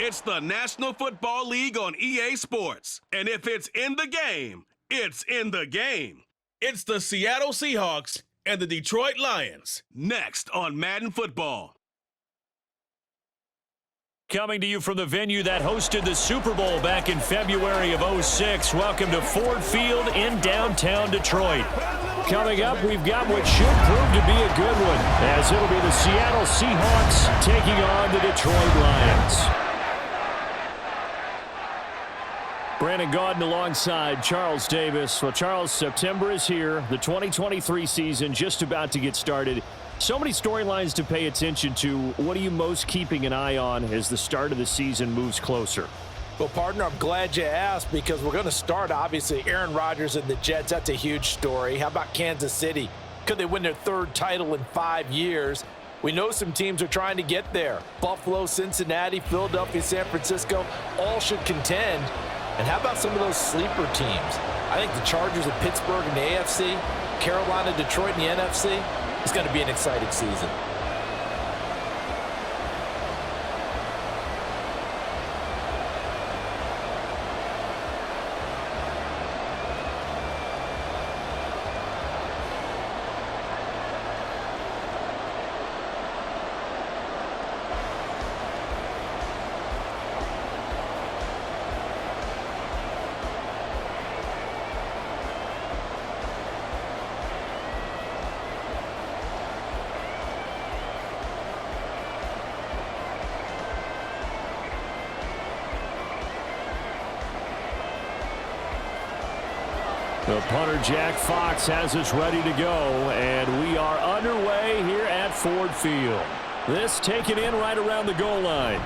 It's the National Football League on EA Sports. And if it's in the game, it's in the game. It's the Seattle Seahawks and the Detroit Lions. Next on Madden Football. Coming to you from the venue that hosted the Super Bowl back in February of '06. Welcome to Ford Field in downtown Detroit. Coming up, we've got what should prove to be a good one, as it'll be the Seattle Seahawks taking on the Detroit Lions. Brandon Gaudin alongside Charles Davis. Well, Charles, September is here. The 2023 season just about to get started. So many storylines to pay attention to. What are you most keeping an eye on as the start of the season moves closer? Well, partner, I'm glad you asked, because we're going to start, obviously, Aaron Rodgers and the Jets. That's a huge story. How about Kansas City? Could they win their third title in 5 years? We know some teams are trying to get there. Buffalo, Cincinnati, Philadelphia, San Francisco, all should contend. And how about some of those sleeper teams? I think the Chargers of Pittsburgh in the AFC, Carolina, Detroit in the NFC. It's going to be an exciting season. The punter, Jack Fox, has us ready to go, and we are underway here at Ford Field. This taken in right around the goal line.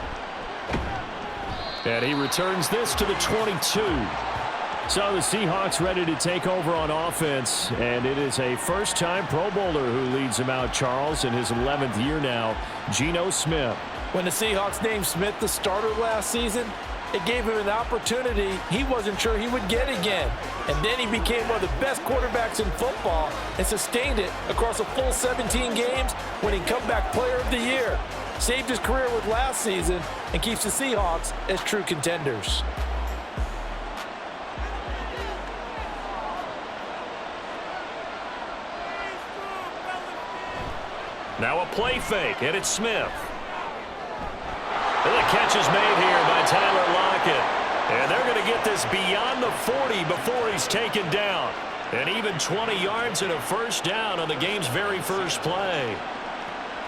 And he returns this to the 22. So the Seahawks ready to take over on offense, and it is a first-time Pro Bowler who leads them out, Charles, in his 11th year now, Geno Smith. When the Seahawks named Smith the starter last season, it gave him an opportunity he wasn't sure he would get again. And then he became one of the best quarterbacks in football and sustained it across a full 17 games, winning comeback player of the year. Saved his career with last season and keeps the Seahawks as true contenders. Now a play fake, and it's Smith. And the catch is made here by Tyler Lockett. And they're going to get this beyond the 40 before he's taken down. And even 20 yards and a first down on the game's very first play.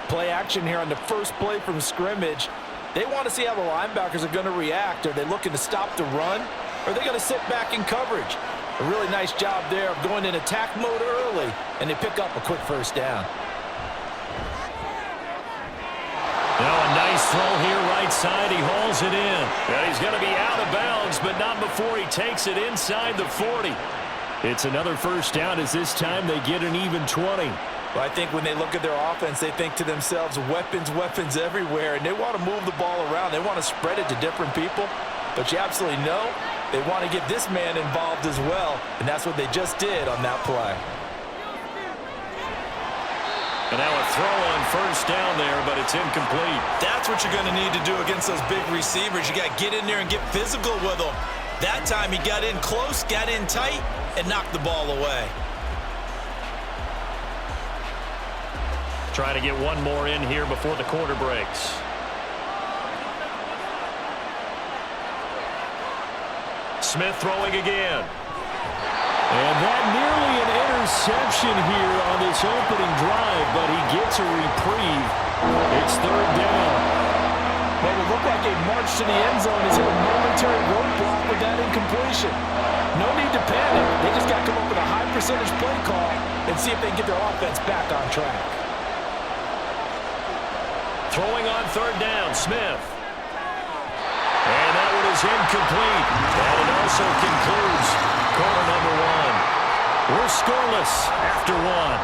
Play action here on the first play from scrimmage. They want to see how the linebackers are going to react. Are they looking to stop the run? Or are they going to sit back in coverage? A really nice job there of going in attack mode early, and they pick up a quick first down. Now a nice throw here right side. He hauls it in. And he's going to be out of bounds, but not before he takes it inside the 40. It's another first down, as this time they get an even 20. Well, I think when they look at their offense, they think to themselves, weapons, weapons everywhere, and they want to move the ball around. They want to spread it to different people, but you absolutely know they want to get this man involved as well, and that's what they just did on that play. And now a throw on first down there, but it's incomplete. That's what you're going to need to do against those big receivers. You got to get in there and get physical with them. That time he got in close, got in tight, and knocked the ball away. Trying to get one more in here before the quarter breaks. Smith throwing again. And that nearly an interception here on this opening drive, but he gets a reprieve. It's third down. Well, it looked like a march to the end zone is a momentary roadblock with that incompletion. No need to panic. They just got to come up with a high percentage play call and see if they can get their offense back on track. Throwing on third down, Smith. And that one is incomplete. And it also concludes quarter number one. We're scoreless after one.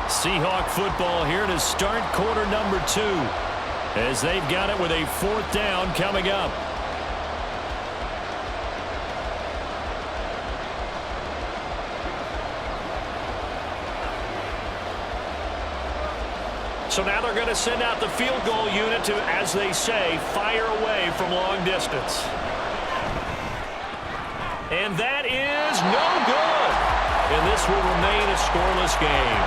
Seahawk football here to start quarter number two, as they've got it with a fourth down coming up. So now they're going to send out the field goal unit to, as they say, fire away from long distance. And that is no good. And this will remain a scoreless game.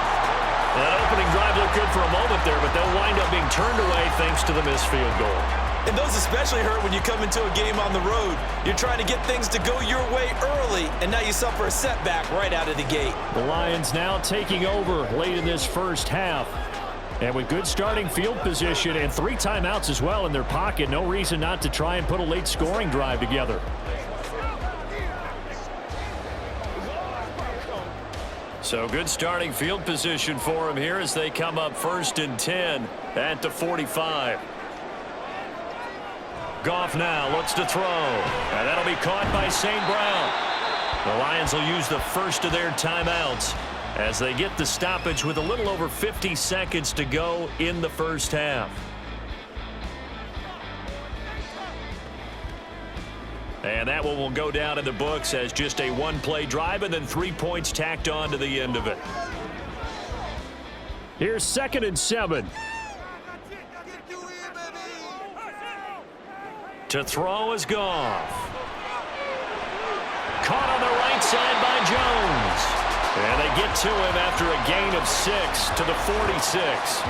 That opening drive looked good for a moment there, but they'll wind up being turned away thanks to the missed field goal. And those especially hurt when you come into a game on the road. You're trying to get things to go your way early, and now you suffer a setback right out of the gate. The Lions now taking over late in this first half. And with good starting field position and 3 timeouts as well in their pocket, no reason not to try and put a late scoring drive together. So good starting field position for them here as they come up 1st and 10 at the 45. Goff now looks to throw, and that'll be caught by St. Brown. The Lions will use the first of their timeouts as they get the stoppage with a little over 50 seconds to go in the first half. And that one will go down in the books as just a one-play drive and then 3 points tacked on to the end of it. Here's 2nd and 7. To throw is Goff. Caught on the right side by Jones. And they get to him after a gain of 6 to the 46.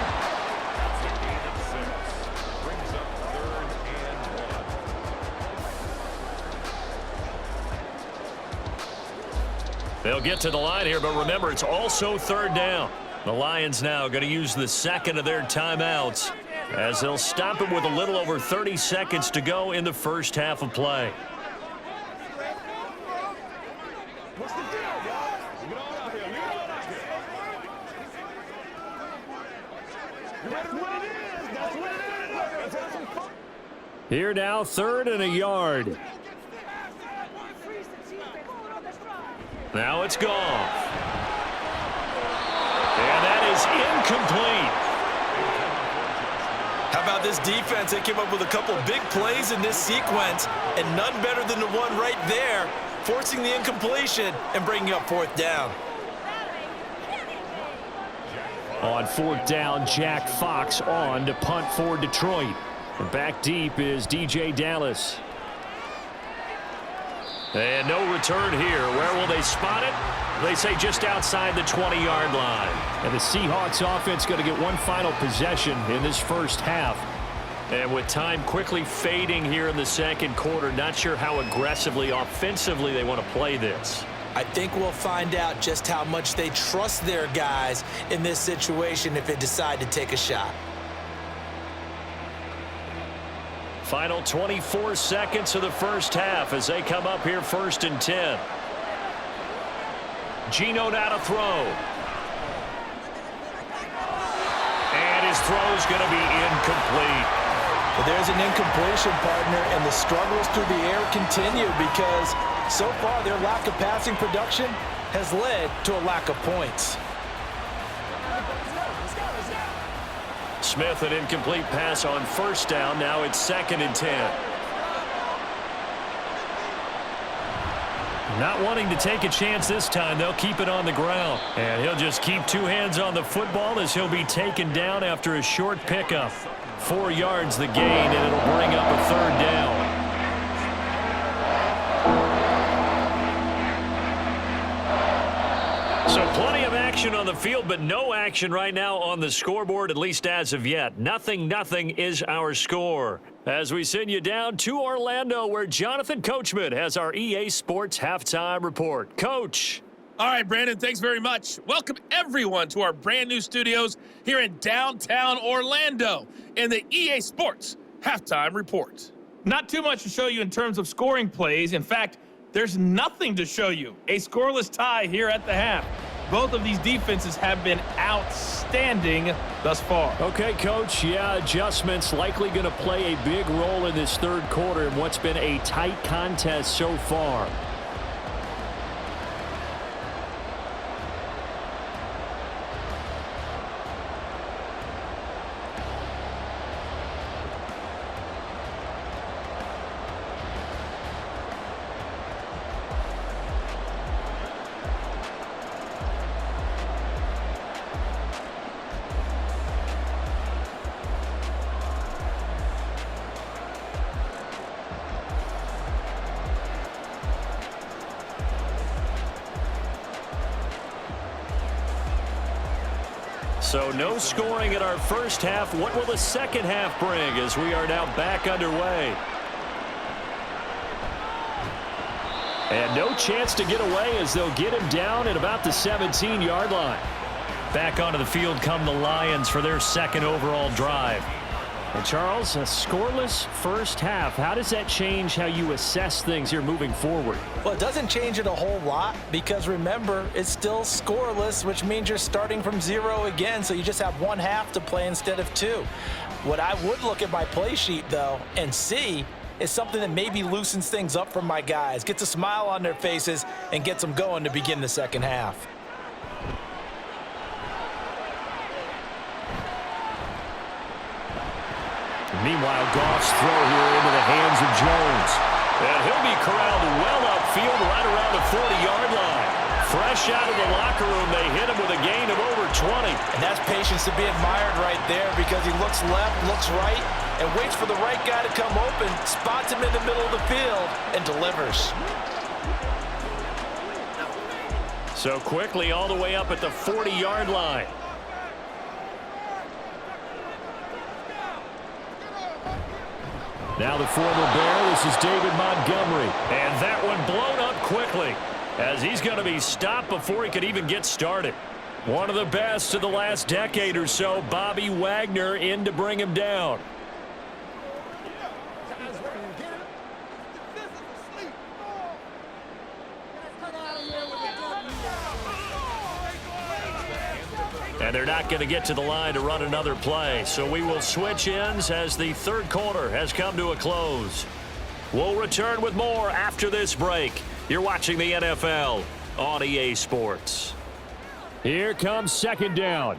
They'll get to the line here, but remember, it's also 3rd down. The Lions now going to use the 2nd of their timeouts as they'll stop him with a little over 30 seconds to go in the first half of play. Here now, 3rd and a yard. Now it's Goff. And that is incomplete. How about this defense? They came up with a couple big plays in this sequence, and none better than the one right there, forcing the incompletion and bringing up 4th down. On 4th down, Jack Fox on to punt for Detroit. And back deep is DJ Dallas. And no return here. Where will they spot it? They say just outside the 20-yard line. And the Seahawks offense going to get one final possession in this first half. And with time quickly fading here in the 2nd quarter, not sure how aggressively, offensively they want to play this. I think we'll find out just how much they trust their guys in this situation if they decide to take a shot. Final 24 seconds of the first half as they come up here 1st and 10. Geno now to throw. And his throw's going to be incomplete. Well, there's an incompletion, partner, and the struggles through the air continue because so far their lack of passing production has led to a lack of points. Smith, an incomplete pass on 1st down. Now it's 2nd and 10. Not wanting to take a chance this time, they'll keep it on the ground. And he'll just keep 2 hands on the football as he'll be taken down after a short pickup. 4 yards the gain, and it'll bring up a 3rd down. So plenty of action on the field, but no action right now on the scoreboard, at least as of yet. 0-0 is our score. As we send you down to Orlando, where Jonathan Coachman has our EA Sports Halftime Report. Coach. All right, Brandon, thanks very much. Welcome, everyone, to our brand new studios here in downtown Orlando in the EA Sports Halftime Report. Not too much to show you in terms of scoring plays. In fact, there's nothing to show you. A scoreless tie here at the half. Both of these defenses have been outstanding thus far. Okay, Coach, yeah, adjustments likely going to play a big role in this 3rd quarter in what's been a tight contest so far. So no scoring in our first half. What will the second half bring as we are now back underway? And no chance to get away as they'll get him down at about the 17-yard line. Back onto the field come the Lions for their second overall drive. And Charles, a scoreless first half. How does that change how you assess things here moving forward? Well, it doesn't change it a whole lot because remember, it's still scoreless, which means you're starting from 0 again, so you just have one half to play instead of 2. What I would look at my play sheet, though, and see is something that maybe loosens things up for my guys, gets a smile on their faces, and gets them going to begin the second half. Meanwhile, Goff's throw here into the hands of Jones. And he'll be corralled well upfield right around the 40-yard line. Fresh out of the locker room, they hit him with a gain of over 20. And that's patience to be admired right there because he looks left, looks right, and waits for the right guy to come open, spots him in the middle of the field, and delivers. So quickly all the way up at the 40-yard line. Now the former Bear, this is David Montgomery. And that one blown up quickly as he's going to be stopped before he could even get started. One of the best of the last decade or so, Bobby Wagner in to bring him down. And they're not going to get to the line to run another play. So we will switch ends as the third quarter has come to a close. We'll return with more after this break. You're watching the NFL on EA Sports. Here comes second down.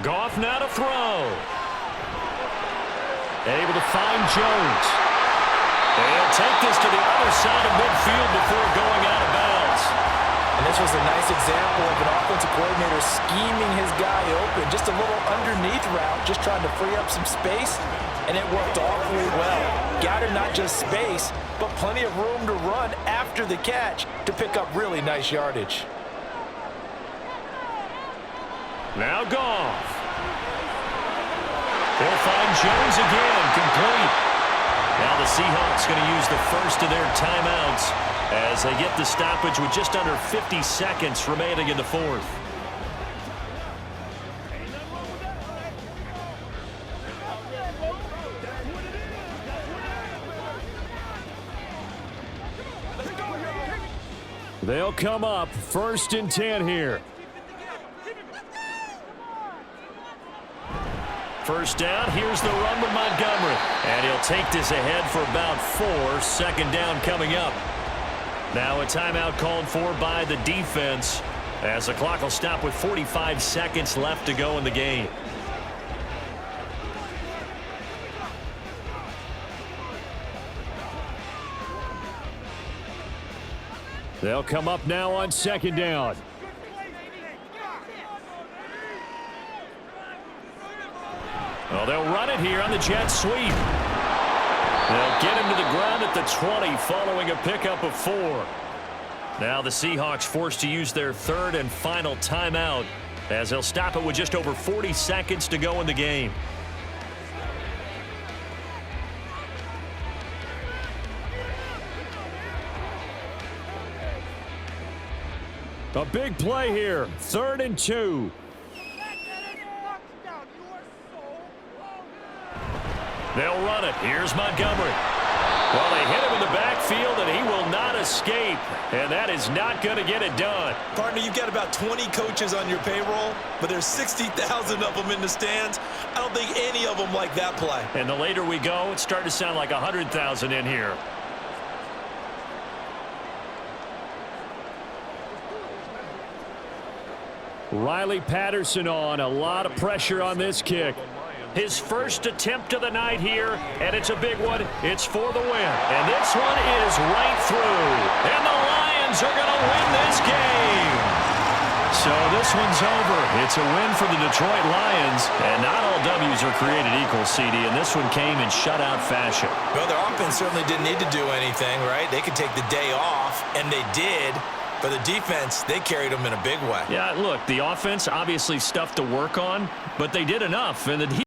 Goff now to throw. Able to find Jones. They'll take this to the other side of midfield before going out of bounds. And this was a nice example of an offensive coordinator scheming his guy open. Just a little underneath route, just trying to free up some space, and it worked awfully well. Got him not just space, but plenty of room to run after the catch to pick up really nice yardage. Now Goff. They'll find Jones again, complete. Now the Seahawks going to use the first of their timeouts as they get the stoppage with just under 50 seconds remaining in the fourth. They'll come up 1st and 10 here. First down, here's the run with Montgomery. And he'll take this ahead for about 4. Second down coming up. Now a timeout called for by the defense as the clock will stop with 45 seconds left to go in the game. They'll come up now on second down. Well, they'll run it here on the jet sweep. They'll get him to the ground at the 20 following a pickup of 4. Now the Seahawks forced to use their third and final timeout as they'll stop it with just over 40 seconds to go in the game. A big play here, 3rd and 2. They'll run it. Here's Montgomery. Well, they hit him in the backfield, and he will not escape. And that is not going to get it done. Partner, you've got about 20 coaches on your payroll, but there's 60,000 of them in the stands. I don't think any of them like that play. And the later we go, it's starting to sound like 100,000 in here. Riley Patterson on. A lot of pressure on this kick. His first attempt of the night here, and it's a big one. It's for the win. And this one is right through. And the Lions are going to win this game. So this one's over. It's a win for the Detroit Lions. And not all W's are created equal, CD, and this one came in shutout fashion. Well, their offense certainly didn't need to do anything, right? They could take the day off, and they did. For the defense, they carried them in a big way. Yeah, look, the offense, obviously stuff to work on, but they did enough, and the